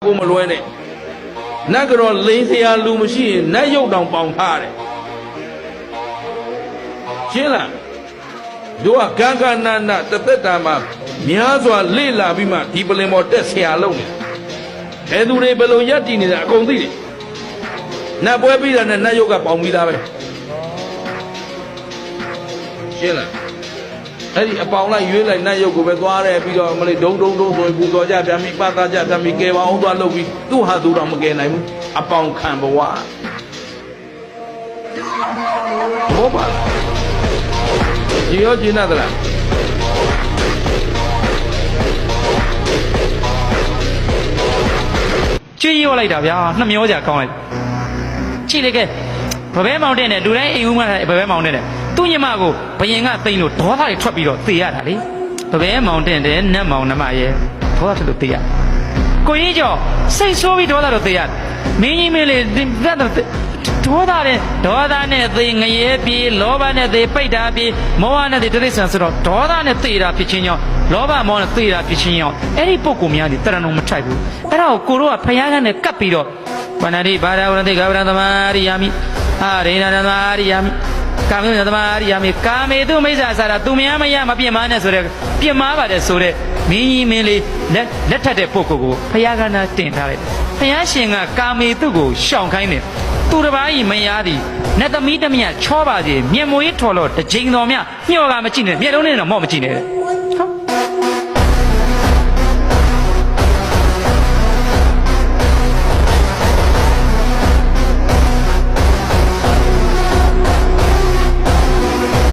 ကိုမလွဲနဲ့နတ်ကတော့လိန်စရာလူမရှိရင်နတ်ရုပ်တောင်ပေါင်ထားတယ်ရှင်းလားတို့ကဂဂနာနာတသက်တာမှာများစွာလေ့လာပြီးမှဒီပလင်ပေါ်တက်ဆရာလုံးတယ်ဘယ်သူတွေဘယ်လိုရက်တည်နေတာအကုန်သိတယ်နတ်ပွဲပြီးတာနဲ့နတ်ရုပ်ကပေါင်ပြီးသားပဲရှင်းလားအဲ့ဒီအပေါင်လိုက်ရွေးလိုက်နတ်ရုပ်ကိုပဲသွားတယ်ပြီးတော့မလေးဒုံဆိုရင်ပူတော်ကြပြန်ပြီးပတ်သားကြပြန်ပြီးကဲပါအောင်သွားလုပ်ပြီးသူ့ဟာသူတော့မကယ်နိုင်ဘူးအပေါင်ခံဘဝဘောပါဒီရောကျင်းသလားကျွေးရောလိုက်တာဗျာနှမျောကြကောင်းလိုက်ကြည့်လေကဲဘဘဲမောင်တဲ့နဲ့လူတိုင်းအိမ်ဦးမဘဘဲမောင်တဲ့နဲ့သူ့ညမကိုဘယင်ကသိမ့်လို့ဒေါသတွေထွက်ပြီးတော့သေရတာလေဘဘဲမောင်တဲ့နတ်မောင်နှမရဲ့ဒေါသထွက်လို့သေရကိုကြီးကျော်စိတ်ဆိုးပြီးဒေါသတော့သေရမင်းကြီးမင်းလေးဒေါသနဲ့သေငရဲပြေလောဘနဲ့သေပိတ်တာပြေမောဟနဲ့သေတိရစ္ဆာန်ဆိုတော့ဒေါသနဲ့သေတာဖြစ်ချင်းကြောင့်လောဘမောဟနဲ့သေတာဖြစ်ချင်းကြောင့်အဲ့ဒီပုဂ္ဂိုလ်များဒီတရဏုံမထိုက်ဘူးအဲ့ဒါကိုတို့ကဖယားကနဲ့ကပ်ပြီးတော့ဝန္တိဘာဒဝန္တိကဗရံသမာရိယာမိအာရိဏသမာရိယာမိကာမေသမာရိယာမိကာမေသူမိစ္ဆာစာတာသူများမရမပြစ်မှားနဲ့ဆိုတဲ့ပြစ်မှားပါတယ်ဆိုတဲ့မင်းကြီးမင်းလေးလက်ထက်တဲ့ပုဂ္ဂိုလ်ကိုဖယားကနာတင်ထားလိုက်ဖယားရှင်ကကာမေသူကိုရှောင်ခိုင်းတယ်သူတစ်ပါးဤမယားသည်နတ်သမီးတမယချောပါစေမျက်မွေးထော်လို့တစ်ချိန်တော်မြမျှော်ကမကြည့်နဲ့မျက်လုံးနဲ့တော့မော့မကြည့်နဲ့